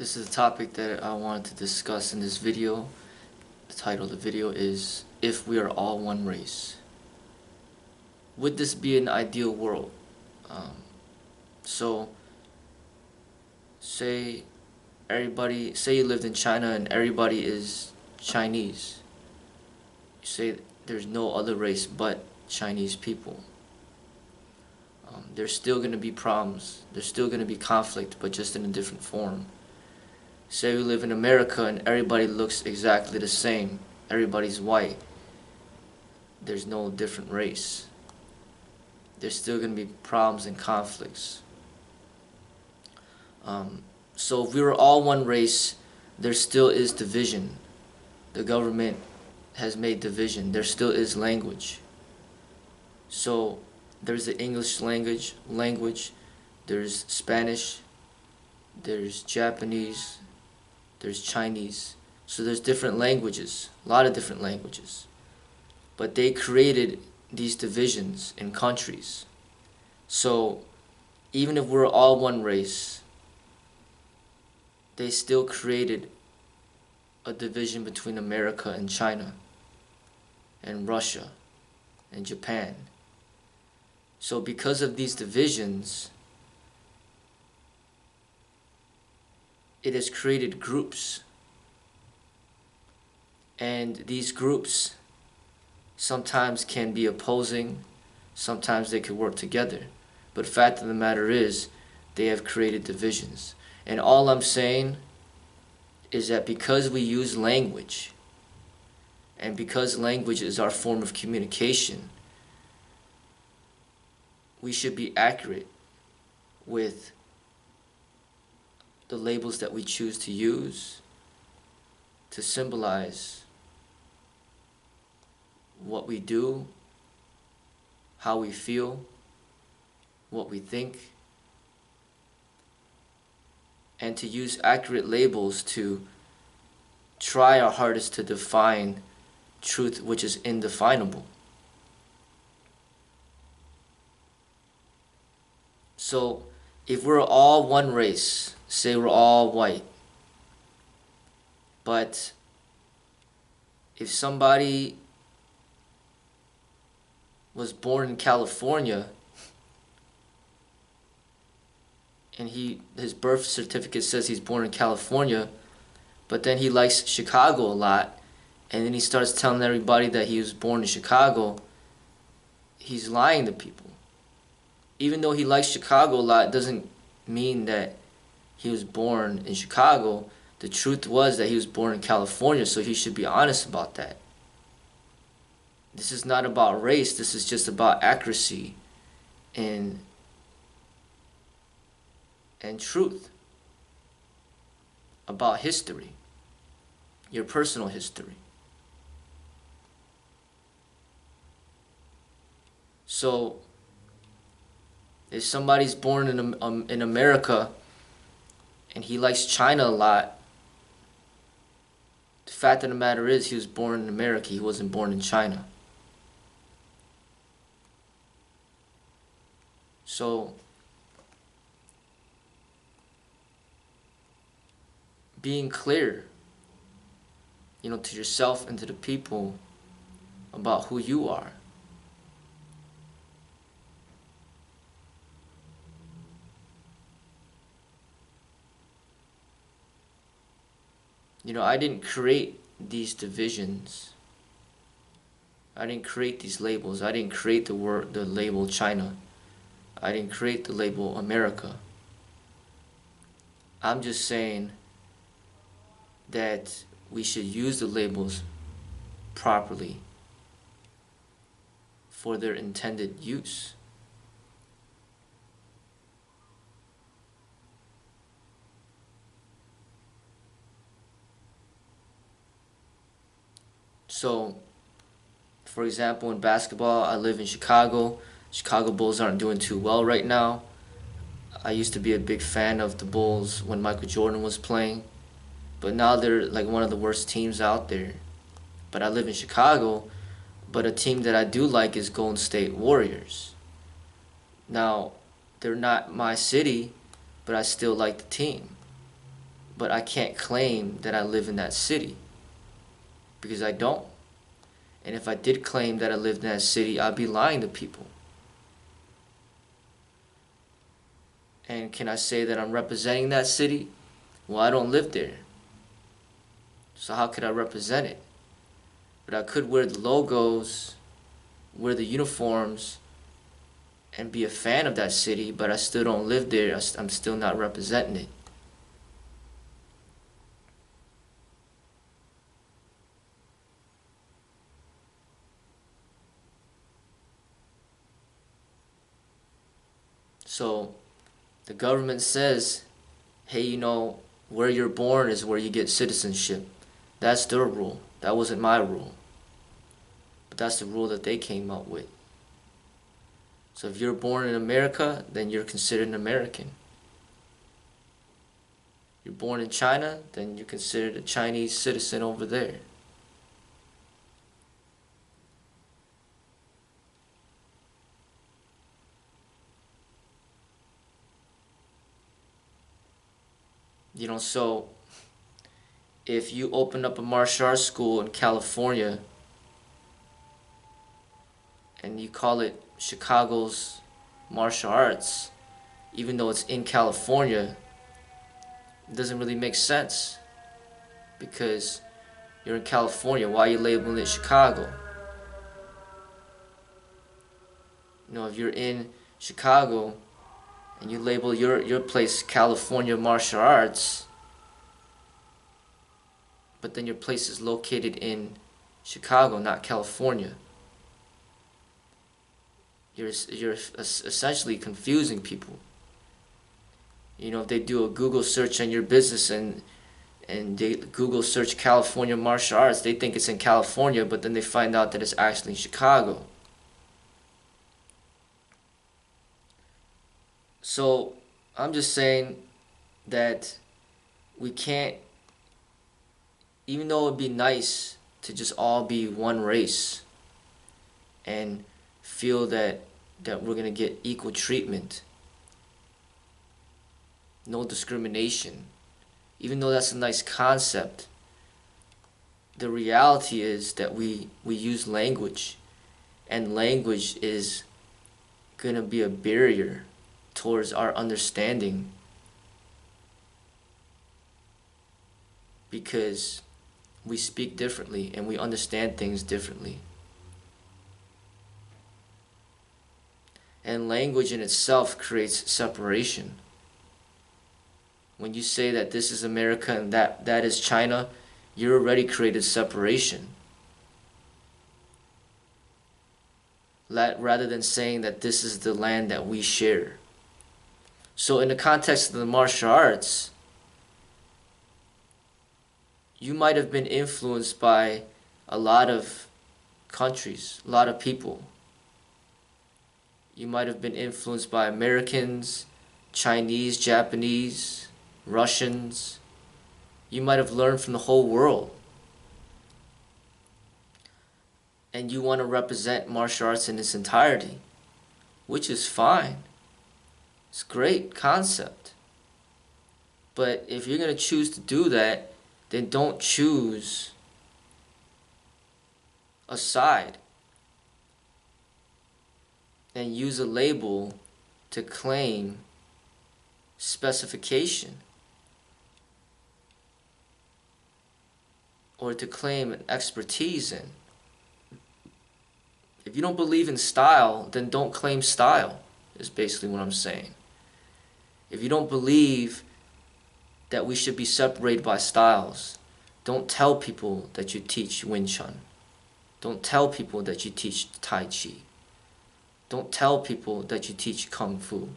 This is a topic that I wanted to discuss in this video. The title of the video is If We Are All One Race. Would this be an ideal world? So say you lived in China and everybody is Chinese. You say there's no other race but Chinese people. There's still going to be problems. There's still going to be conflict, but just in a different form. Say we live in America and everybody looks exactly the same. Everybody's white. There's no different race. There's still going to be problems and conflicts. So if we were all one race, there still is division. The government has made division. There still is language. So there's the English language, there's Spanish, there's Japanese, there's Chinese. So there's different languages, a lot of different languages. But they created these divisions in countries. So even if we're all one race, they still created a division between America and China and Russia and Japan. So because of these divisions, it has created groups. And these groups sometimes can be opposing, sometimes they could work together. But the fact of the matter is, they have created divisions. And all I'm saying is that because we use language, and because language is our form of communication, we should be accurate with the labels that we choose to use to symbolize what we do, how we feel, what we think, and to use accurate labels to try our hardest to define truth which is indefinable. So if we're all one race, say we're all white, but if somebody was born in California and his birth certificate says he's born in California, but then he likes Chicago a lot, and then he starts telling everybody that he was born in Chicago, he's lying to people. Even though he likes Chicago a lot, doesn't mean that he was born in Chicago. The truth was that he was born in California, so he should be honest about that. This is not about race, this is just about accuracy and truth. About history, your personal history. So if somebody's born in America and he likes China a lot, the fact of the matter is he was born in America, he wasn't born in China. So being clear, to yourself and to the people about who you are. I didn't create these divisions. I didn't create these labels. I didn't create the label China. I didn't create the label America. I'm just saying that we should use the labels properly for their intended use. So, for example, in basketball, I live in Chicago. Chicago Bulls aren't doing too well right now. I used to be a big fan of the Bulls when Michael Jordan was playing, but now they're like one of the worst teams out there. But I live in Chicago, but a team that I do like is Golden State Warriors. Now, they're not my city, but I still like the team. but I can't claim that I live in that city because I don't. And if I did claim that I lived in that city, I'd be lying to people. And can I say that I'm representing that city? Well, I don't live there. So how could I represent it? But I could wear the logos, wear the uniforms, and be a fan of that city, but I still don't live there. I'm still not representing it. So the government says, hey, where you're born is where you get citizenship. That's their rule. That wasn't my rule. But that's the rule that they came up with. So if you're born in America, then you're considered an American. You're born in China, then you're considered a Chinese citizen over there. So if you open up a martial arts school in California and you call it Chicago's martial arts, even though it's in California, it doesn't really make sense because you're in California. Why are you labeling it Chicago? If you're in Chicago and you label your place California Martial Arts, but then your place is located in Chicago, not California, you're essentially confusing people. If they do a Google search on your business and they Google search California Martial Arts, they think it's in California, but then they find out that it's actually in Chicago. So I'm just saying that we can't, even though it'd be nice to just all be one race and feel that we're going to get equal treatment, no discrimination, even though that's a nice concept, the reality is that we use language, and language is going to be a barrier towards our understanding because we speak differently and we understand things differently. And language in itself creates separation. When you say that this is America and that is China, you already created separation. Rather than saying that this is the land that we share. So in the context of the martial arts, you might have been influenced by a lot of countries, a lot of people. You might have been influenced by Americans, Chinese, Japanese, Russians. You might have learned from the whole world. And you want to represent martial arts in its entirety, which is fine. It's a great concept. But if you're going to choose to do that, then don't choose a side and use a label to claim specification or to claim expertise in. If you don't believe in style, then don't claim style, is basically what I'm saying. If you don't believe that we should be separated by styles, don't tell people that you teach Wing Chun. Don't tell people that you teach Tai Chi. Don't tell people that you teach Kung Fu.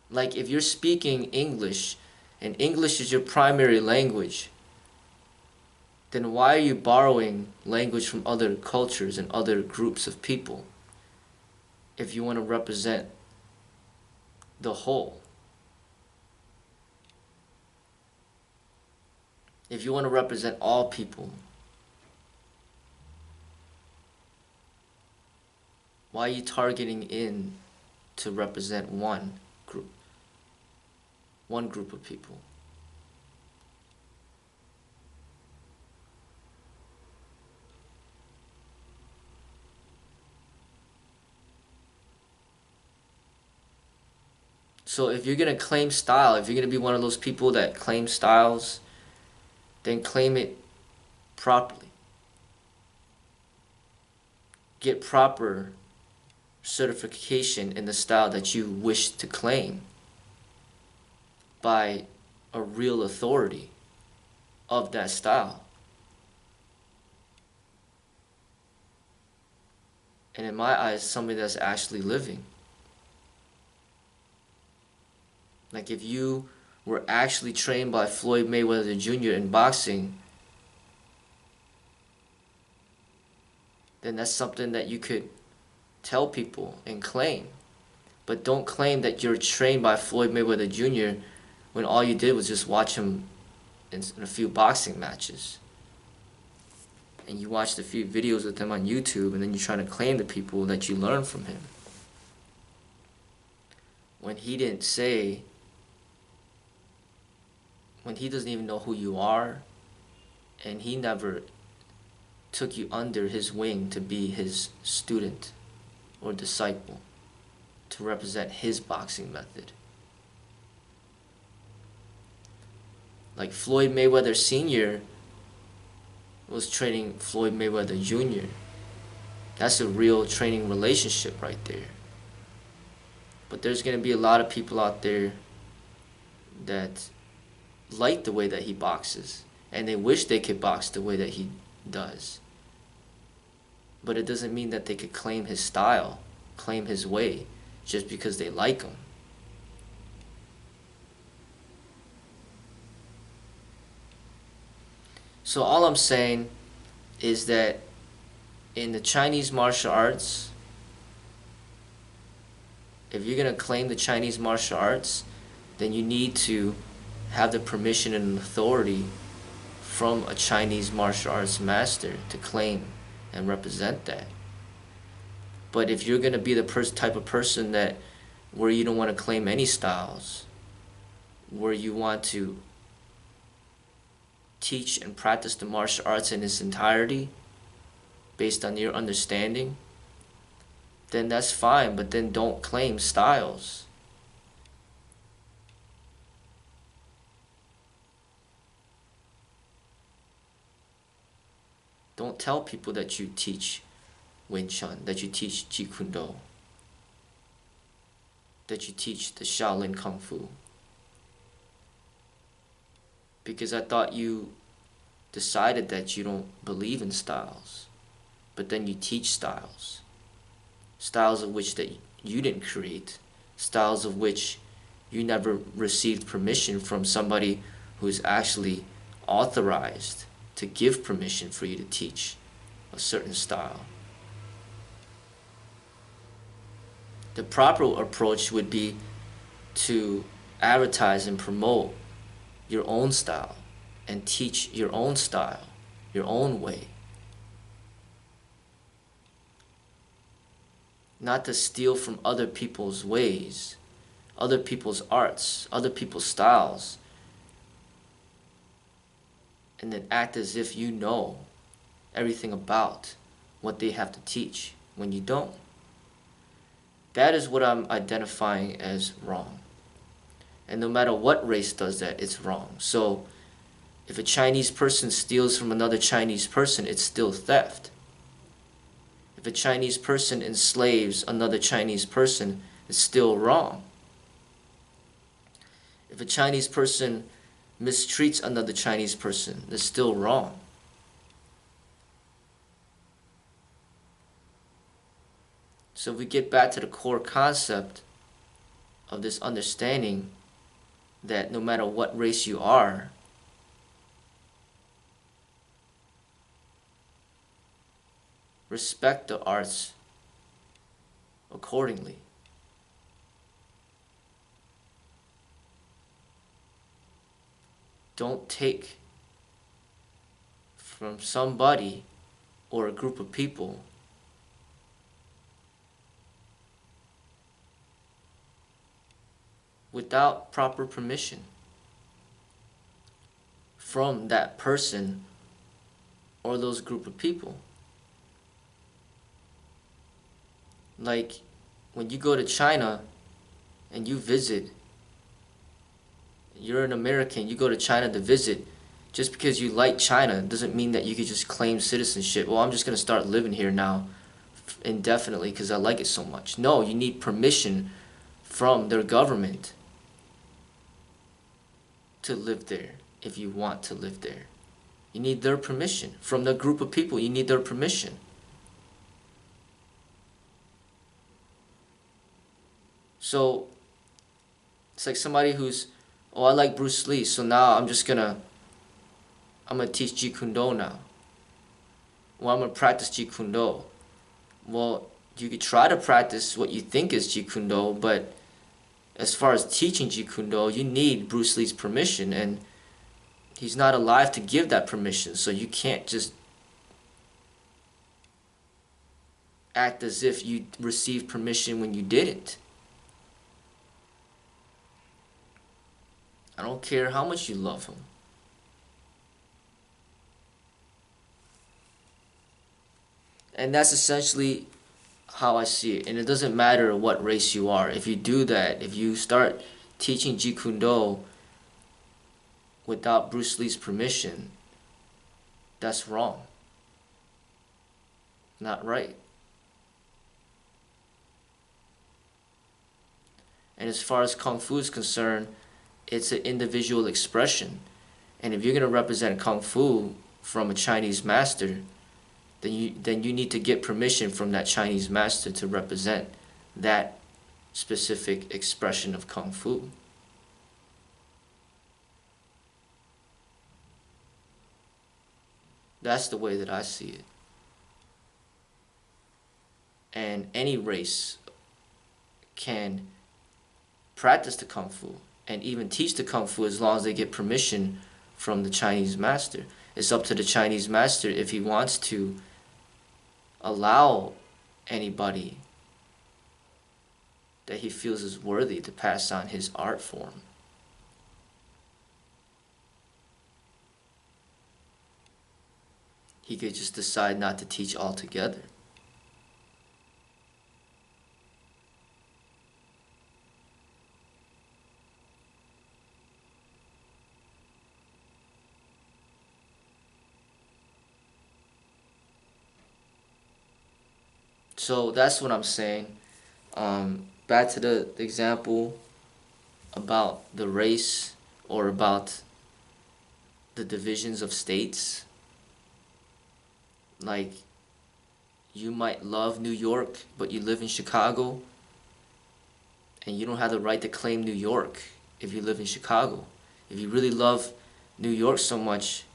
Like if you're speaking English and English is your primary language, then why are you borrowing language from other cultures and other groups of people if you want to represent the whole? If you want to represent all people, why are you targeting in to represent one group? one group of people. So if you're going to claim style, if you're going to be one of those people that claim styles, then claim it properly. Get proper certification in the style that you wish to claim by a real authority of that style. And in my eyes, somebody that's actually living. Like if you were actually trained by Floyd Mayweather Jr. in boxing, then that's something that you could tell people and claim. But don't claim that you're trained by Floyd Mayweather Jr. when all you did was just watch him in a few boxing matches. And you watched a few videos with him on YouTube, and then you're trying to claim to people that you learned from him. When he didn't say, when he doesn't even know who you are, and he never took you under his wing to be his student or disciple, to represent his boxing method. Like Floyd Mayweather Sr. was training Floyd Mayweather Jr. That's a real training relationship right there. But there's going to be a lot of people out there that like the way that he boxes, and they wish they could box the way that he does. But it doesn't mean that they could claim his style, claim his way, just because they like him. So all I'm saying is that in the Chinese martial arts, if you're going to claim the Chinese martial arts, then you need to have the permission and authority from a Chinese martial arts master to claim and represent that. But if you're going to be the type of person that where you don't want to claim any styles, where you want to teach and practice the martial arts in its entirety based on your understanding, then that's fine, but then don't claim styles. Don't tell people that you teach Wing Chun, that you teach Jeet Kune Do, that you teach the Shaolin Kung Fu. Because I thought you decided that you don't believe in styles, but then you teach styles. Styles of which that you didn't create, styles of which you never received permission from somebody who's actually authorized to give permission for you to teach a certain style. The proper approach would be to advertise and promote your own style and teach your own style, your own way. Not to steal from other people's ways, other people's arts, other people's styles, and then act as if you know everything about what they have to teach when you don't. That is what I'm identifying as wrong. And no matter what race does that, it's wrong. So if a Chinese person steals from another Chinese person, it's still theft. If a Chinese person enslaves another Chinese person, it's still wrong. If a Chinese person mistreats another Chinese person, it's still wrong. So if we get back to the core concept of this understanding that no matter what race you are, respect the arts accordingly. Don't take from somebody or a group of people without proper permission from that person or those group of people. Like when you go to China and you visit, you're an American, you go to China to visit, just because you like China doesn't mean that you could just claim citizenship. Well, I'm just going to start living here now indefinitely because I like it so much. No, you need permission from their government to live there if you want to live there. You need their permission. From the group of people, you need their permission. So it's like somebody who's, oh, I like Bruce Lee, so now I'm gonna teach Jeet Kune Do now. Well, I'm gonna practice Jeet Kune Do. Well, you could try to practice what you think is Jeet Kune Do, but as far as teaching Jeet Kune Do, you need Bruce Lee's permission, and he's not alive to give that permission, so you can't just act as if you received permission when you didn't. I don't care how much you love him. And that's essentially how I see it. And it doesn't matter what race you are. If you do that, if you start teaching Jeet Kune Do without Bruce Lee's permission, that's wrong. Not right. And as far as Kung Fu is concerned, it's an individual expression. And if you're going to represent Kung Fu from a Chinese master, then you need to get permission from that Chinese master to represent that specific expression of Kung Fu. That's the way that I see it. And any race can practice the Kung Fu and even teach the Kung Fu as long as they get permission from the Chinese master. It's up to the Chinese master if he wants to allow anybody that he feels is worthy to pass on his art form. He could just decide not to teach altogether. So that's what I'm saying. Back to the example about the race or about the divisions of states. Like, you might love New York, but you live in Chicago, and you don't have the right to claim New York if you live in Chicago. If you really love New York so much,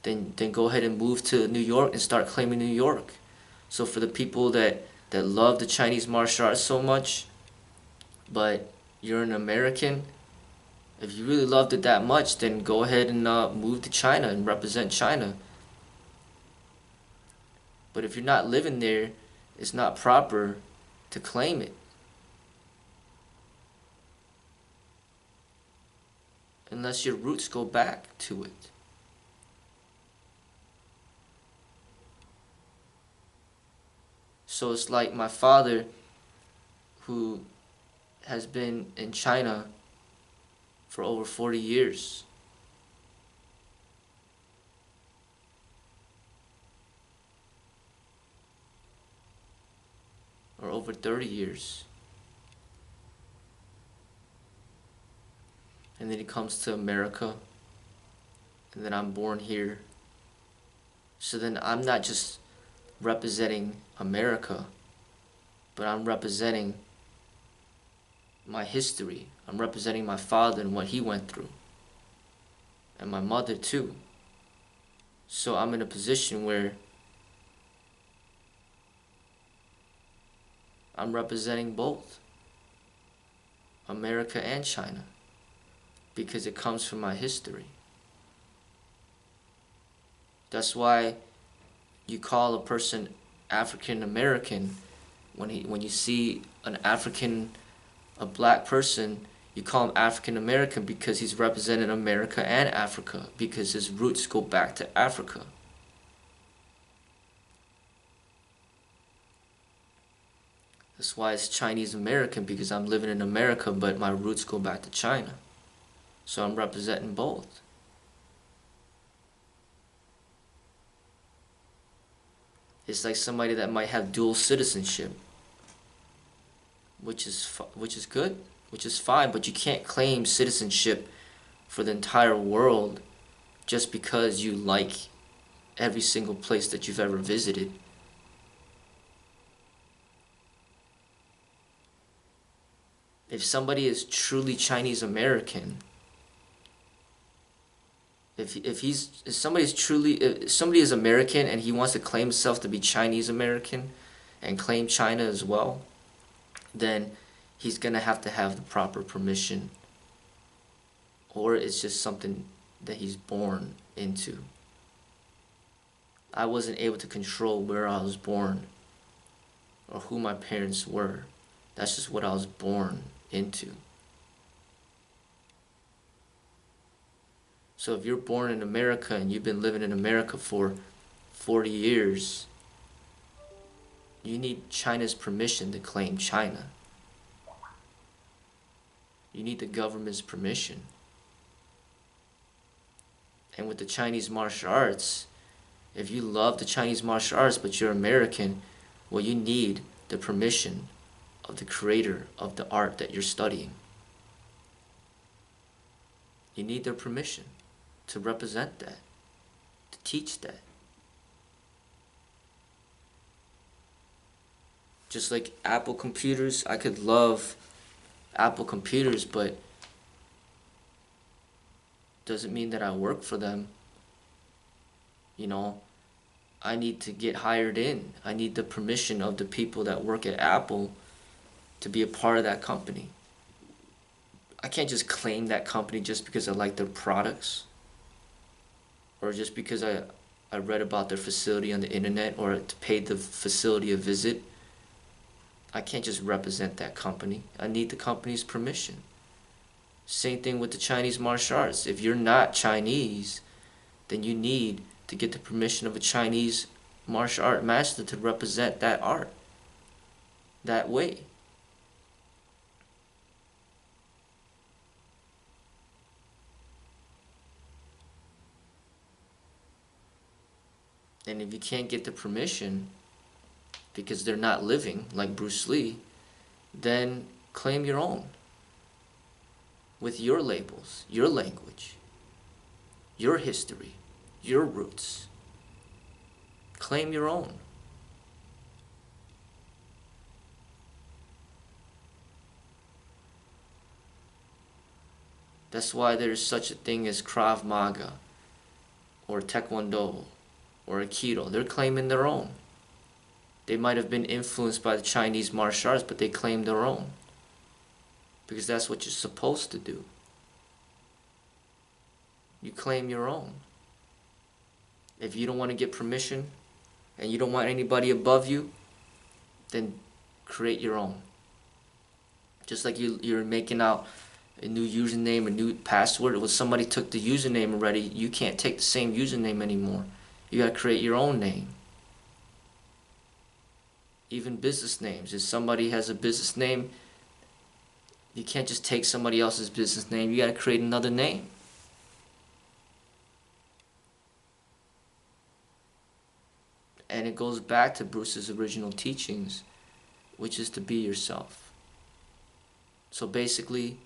then go ahead and move to New York and start claiming New York. So for the people that love the Chinese martial arts so much, but you're an American, if you really loved it that much, then go ahead and move to China and represent China. But if you're not living there, it's not proper to claim it. Unless your roots go back to it. So it's like my father, who has been in China for over 40 years. Or over 30 years. And then he comes to America, and then I'm born here. So then I'm not just representing America, but I'm representing my history. I'm representing my father and what he went through, and my mother too. So I'm in a position where I'm representing both America and China, because it comes from my history. That's why you call a person African American when you see a black person, You call him African American because he's represented America and Africa, because his roots go back to Africa. That's why it's Chinese American, because I'm living in America, but my roots go back to China. So I'm representing both. It's like somebody that might have dual citizenship, which is good, which is fine, but you can't claim citizenship for the entire world just because you like every single place that you've ever visited. If somebody is truly Chinese American, if somebody is American and he wants to claim himself to be Chinese American and claim China as well, then he's gonna have to have the proper permission, or it's just something that he's born into. I wasn't able to control where I was born or who my parents were. That's just what I was born into. So if you're born in America and you've been living in America for 40 years, you need China's permission to claim China. You need the government's permission. And with the Chinese martial arts, if you love the Chinese martial arts but you're American, well, you need the permission of the creator of the art that you're studying. You need their permission to represent that, to teach that. Just like Apple computers, I could love Apple computers, but doesn't mean that I work for them. You know, I need to get hired in. I need the permission of the people that work at Apple to be a part of that company. I can't just claim that company just because I like their products, or just because I read about their facility on the internet, or to pay the facility a visit. I can't just represent that company. I need the company's permission. Same thing with the Chinese martial arts. If you're not Chinese, then you need to get the permission of a Chinese martial art master to represent that art that way. And if you can't get the permission because they're not living like Bruce Lee, then claim your own with your labels, your language, your history, your roots. Claim your own. That's why there's such a thing as Krav Maga or Taekwondo or Aikido. They're claiming their own. They might have been influenced by the Chinese martial arts, but they claim their own. Because that's what you're supposed to do. You claim your own. If you don't want to get permission and you don't want anybody above you, then create your own. Just like you're making out a new username, a new password. When somebody took the username already, you can't take the same username anymore. You gotta create your own name. Even business names. If somebody has a business name, you can't just take somebody else's business name. You gotta create another name. And it goes back to Bruce's original teachings, which is to be yourself. So basically,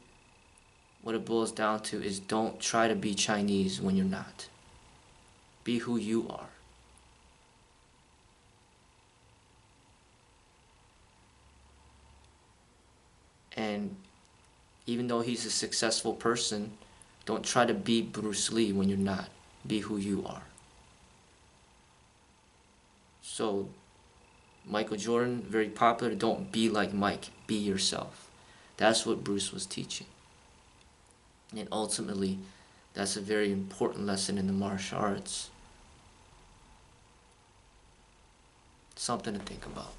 what it boils down to is don't try to be Chinese when you're not. Be who you are. And even though he's a successful person, don't try to be Bruce Lee when you're not. Be who you are. So, Michael Jordan, very popular. Don't be like Mike. Be yourself. That's what Bruce was teaching. And ultimately, that's a very important lesson in the martial arts. Something to think about.